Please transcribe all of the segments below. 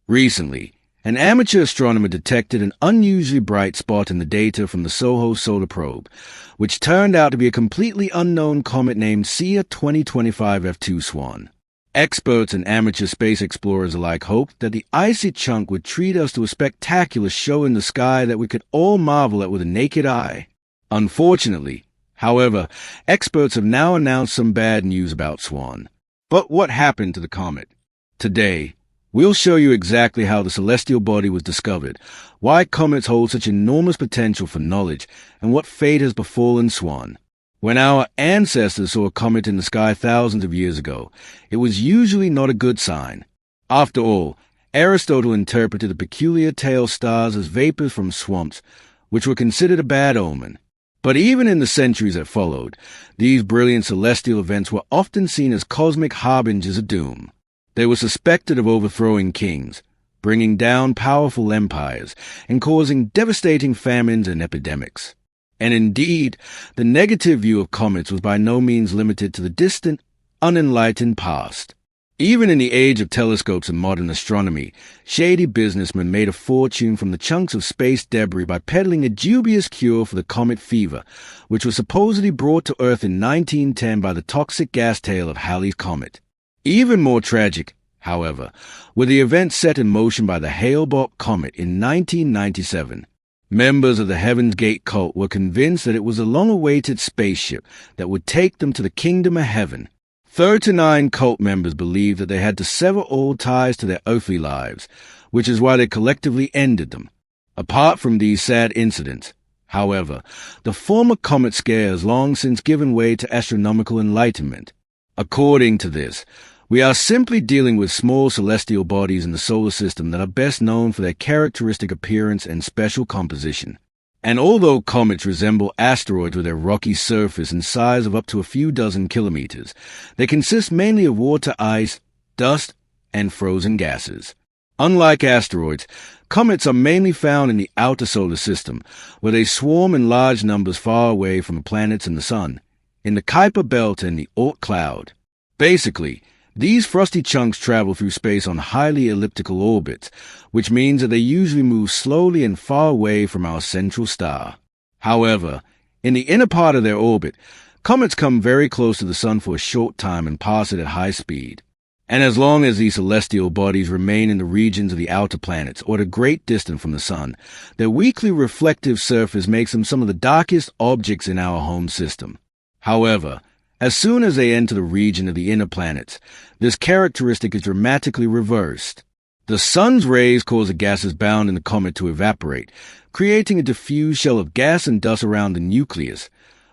Recently, an amateur astronomer detected an unusually bright spot in the data from the SOHO solar probe, which turned out to be a completely unknown comet named Swan2025 F2 Swan. Experts and amateur space explorers alike hoped that the icy chunk would treat us to a spectacular show in the sky that we could all marvel at with the naked eye. Unfortunately, however, experts have now announced some bad news about Swan. But what happened to the comet? Today, we'll show you exactly how the celestial body was discovered, why comets hold such enormous potential for knowledge, and what fate has befallen Swan. When our ancestors saw a comet in the sky thousands of years ago, it was usually not a good sign. After all, Aristotle interpreted the peculiar tail stars as vapors from swamps, which were considered a bad omen. But even in the centuries that followed, these brilliant celestial events were often seen as cosmic harbingers of doom. They were suspected of overthrowing kings, bringing down powerful empires, and causing devastating famines and epidemics. And indeed, the negative view of comets was by no means limited to the distant, unenlightened past. Even in the age of telescopes and modern astronomy, shady businessmen made a fortune from the chunks of space debris by peddling a dubious cure for the comet fever, which was supposedly brought to Earth in 1910 by the toxic gas tail of Halley's Comet. Even more tragic, however, were the events set in motion by the Hale-Bopp Comet in 1997. Members of the Heaven's Gate cult were convinced that it was a long-awaited spaceship that would take them to the kingdom of heaven. 39 cult members believed that they had to sever all ties to their earthly lives, which is why they collectively ended them. Apart from these sad incidents, however, the former comet scare has long since given way to astronomical enlightenment. According to this, we are simply dealing with small celestial bodies in the solar system that are best known for their characteristic appearance and special composition. And although comets resemble asteroids with their rocky surface and size of up to a few dozen kilometers, they consist mainly of water ice, dust, and frozen gases. Unlike asteroids, comets are mainly found in the outer solar system, where they swarm in large numbers far away from the planets and the sun, in the Kuiper Belt and the Oort cloud. Basically, these frosty chunks travel through space on highly elliptical orbits, which means that they usually move slowly and far away from our central star. However, in the inner part of their orbit, comets come very close to the sun for a short time and pass it at high speed. And as long as these celestial bodies remain in the regions of the outer planets or at a great distance from the sun, their weakly reflective surface makes them some of the darkest objects in our home system. However, as soon as they enter the region of the inner planets, this characteristic is dramatically reversed. The sun's rays cause the gases bound in the comet to evaporate, creating a diffuse shell of gas and dust around the nucleus,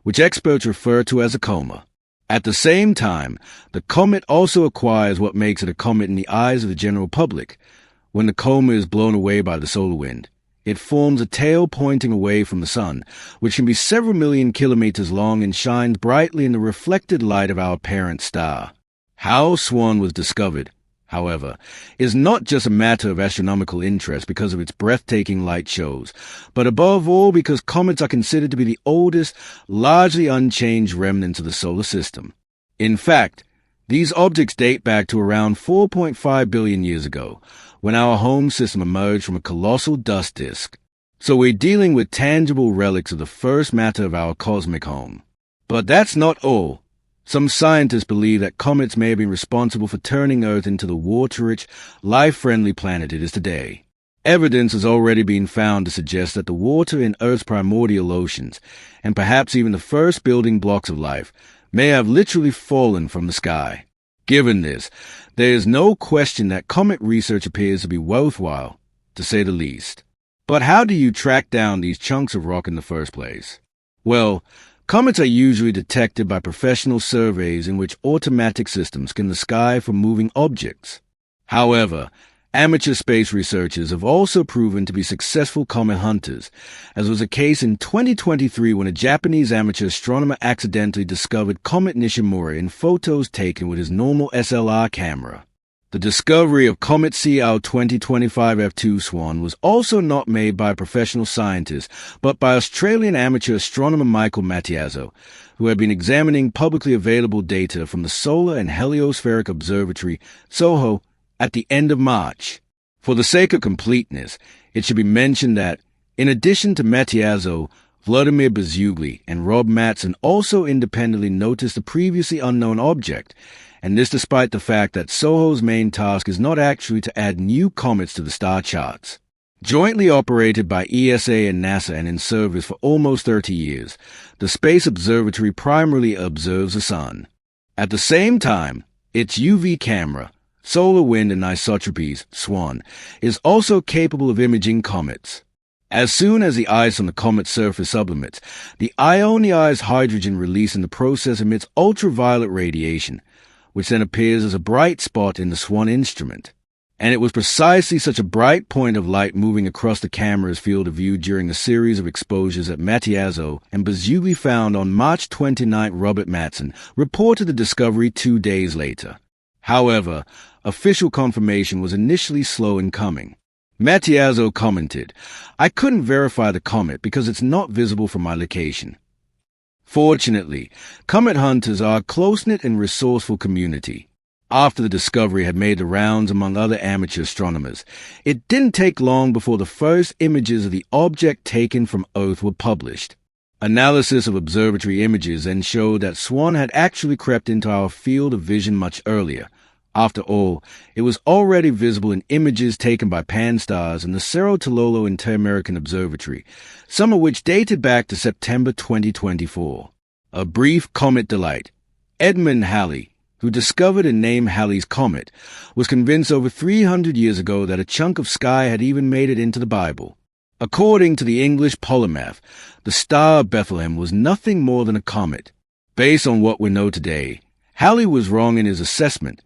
which experts refer to as a coma. At the same time, the comet also acquires what makes it a comet in the eyes of the general public. When the coma is blown away by the solar wind, it forms a tail pointing away from the sun, which can be several million kilometers long and shines brightly in the reflected light of our parent star. How Swan was discovered, however, is not just a matter of astronomical interest because of its breathtaking light shows, but above all because comets are considered to be the oldest, largely unchanged remnants of the solar system. In fact, these objects date back to around 4.5 billion years ago, when our home system emerged from a colossal dust disk. So we're dealing with tangible relics of the first matter of our cosmic home. But that's not all. Some scientists believe that comets may have been responsible for turning Earth into the water-rich, life-friendly planet it is today. Evidence has already been found to suggest that the water in Earth's primordial oceans, and perhaps even the first building blocks of life, may have literally fallen from the sky. Given this, there is no question that comet research appears to be worthwhile, to say the least. But how do you track down these chunks of rock in the first place? Well, comets are usually detected by professional surveys in which automatic systems scan the sky for moving objects. However, amateur space researchers have also proven to be successful comet hunters, as was the case in 2023 when a Japanese amateur astronomer accidentally discovered Comet Nishimura in photos taken with his normal SLR camera. The discovery of Comet Swan2025 F2 Swan was also not made by professional scientists, but by Australian amateur astronomer Michael Mattiazzo, who had been examining publicly available data from the Solar and Heliospheric Observatory, SOHO, at the end of March. For the sake of completeness, it should be mentioned that, in addition to Matiazo, Vladimir Bezugli and Rob Matson also independently noticed the previously unknown object, and this despite the fact that SOHO's main task is not actually to add new comets to the star charts. Jointly operated by ESA and NASA and in service for almost 30 years, the Space Observatory primarily observes the Sun. At the same time, its UV camera, solar wind and isotropies, SWAN, is also capable of imaging comets. As soon as the ice on the comet's surface sublimates, the ionized hydrogen released in the process emits ultraviolet radiation, which then appears as a bright spot in the SWAN instrument. And it was precisely such a bright point of light moving across the camera's field of view during a series of exposures that Matiazo and Bezugli found on March 29. Robert Matson reported the discovery 2 days later. However, official confirmation was initially slow in coming. Matiazo commented, "I couldn't verify the comet because it's not visible from my location." Fortunately, comet hunters are a close-knit and resourceful community. After the discovery had made the rounds among other amateur astronomers, it didn't take long before the first images of the object taken from Earth were published. Analysis of observatory images then showed that SWAN had actually crept into our field of vision much earlier. After all, it was already visible in images taken by Pan-STARRS and the Cerro Tololo Inter-American Observatory, some of which dated back to September 2024. A brief comet delight. Edmund Halley, who discovered and named Halley's Comet, was convinced over 300 years ago that a chunk of sky had even made it into the Bible. According to the English polymath, the Star of Bethlehem was nothing more than a comet. Based on what we know today, Halley was wrong in his assessment,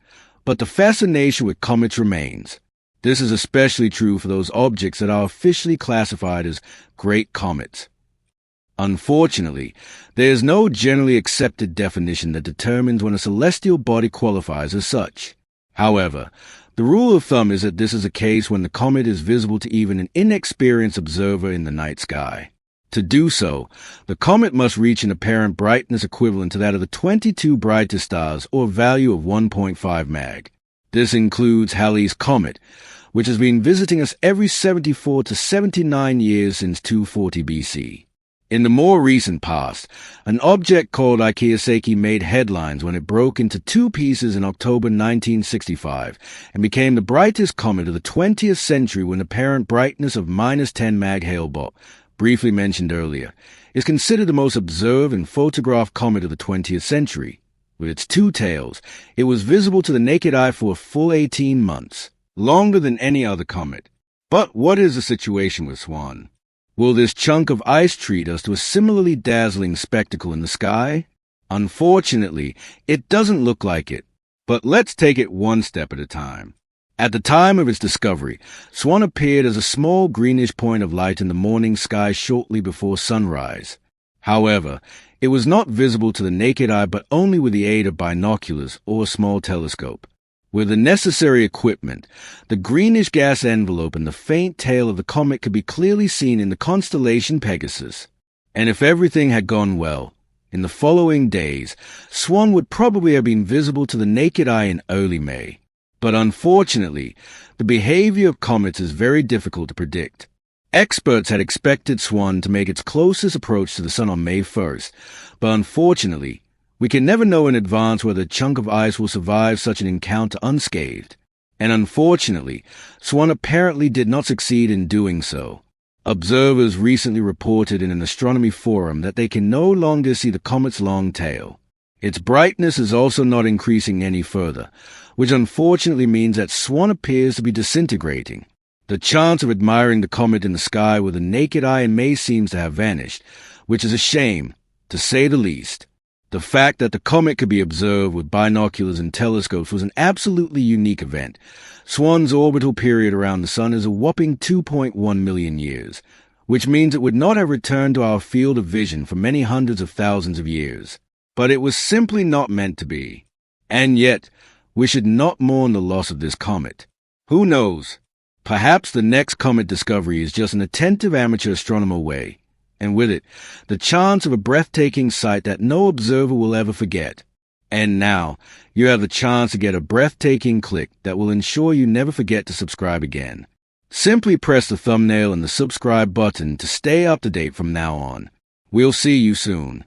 but the fascination with comets remains. This is especially true for those objects that are officially classified as great comets. Unfortunately, there is no generally accepted definition that determines when a celestial body qualifies as such. However, the rule of thumb is that this is a case when the comet is visible to even an inexperienced observer in the night sky. To do so, the comet must reach an apparent brightness equivalent to that of the 22 brightest stars, or a value of 1.5 mag. This includes Halley's Comet, which has been visiting us every 74 to 79 years since 240 BC. In the more recent past, an object called Ikeyaseki made headlines when it broke into 2 pieces in October 1965 and became the brightest comet of the 20th century with an apparent brightness of -10 mag. Hale-Bopp, briefly mentioned earlier, is considered the most observed and photographed comet of the 20th century. With its 2 tails, it was visible to the naked eye for a full 18 months, longer than any other comet. But what is the situation with Swan? Will this chunk of ice treat us to a similarly dazzling spectacle in the sky? Unfortunately, it doesn't look like it. But let's take it one step at a time. At the time of its discovery, Swan appeared as a small greenish point of light in the morning sky shortly before sunrise. However, it was not visible to the naked eye but only with the aid of binoculars or a small telescope. With the necessary equipment, the greenish gas envelope and the faint tail of the comet could be clearly seen in the constellation Pegasus. And if everything had gone well, in the following days, Swan would probably have been visible to the naked eye in early May. But unfortunately, the behavior of comets is very difficult to predict. Experts had expected Swan to make its closest approach to the Sun on May 1st, but unfortunately, we can never know in advance whether a chunk of ice will survive such an encounter unscathed. And unfortunately, Swan apparently did not succeed in doing so. Observers recently reported in an astronomy forum that they can no longer see the comet's long tail. Its brightness is also not increasing any further, which unfortunately means that Swan appears to be disintegrating. The chance of admiring the comet in the sky with the naked eye in May seems to have vanished, which is a shame, to say the least. The fact that the comet could be observed with binoculars and telescopes was an absolutely unique event. Swan's orbital period around the Sun is a whopping 2.1 million years, which means it would not have returned to our field of vision for many hundreds of thousands of years. But it was simply not meant to be. And yet, we should not mourn the loss of this comet. Who knows? Perhaps the next comet discovery is just an attentive amateur astronomer away, and with it, the chance of a breathtaking sight that no observer will ever forget. And now, you have the chance to get a breathtaking click that will ensure you never forget to subscribe again. Simply press the thumbnail and the subscribe button to stay up to date from now on. We'll see you soon.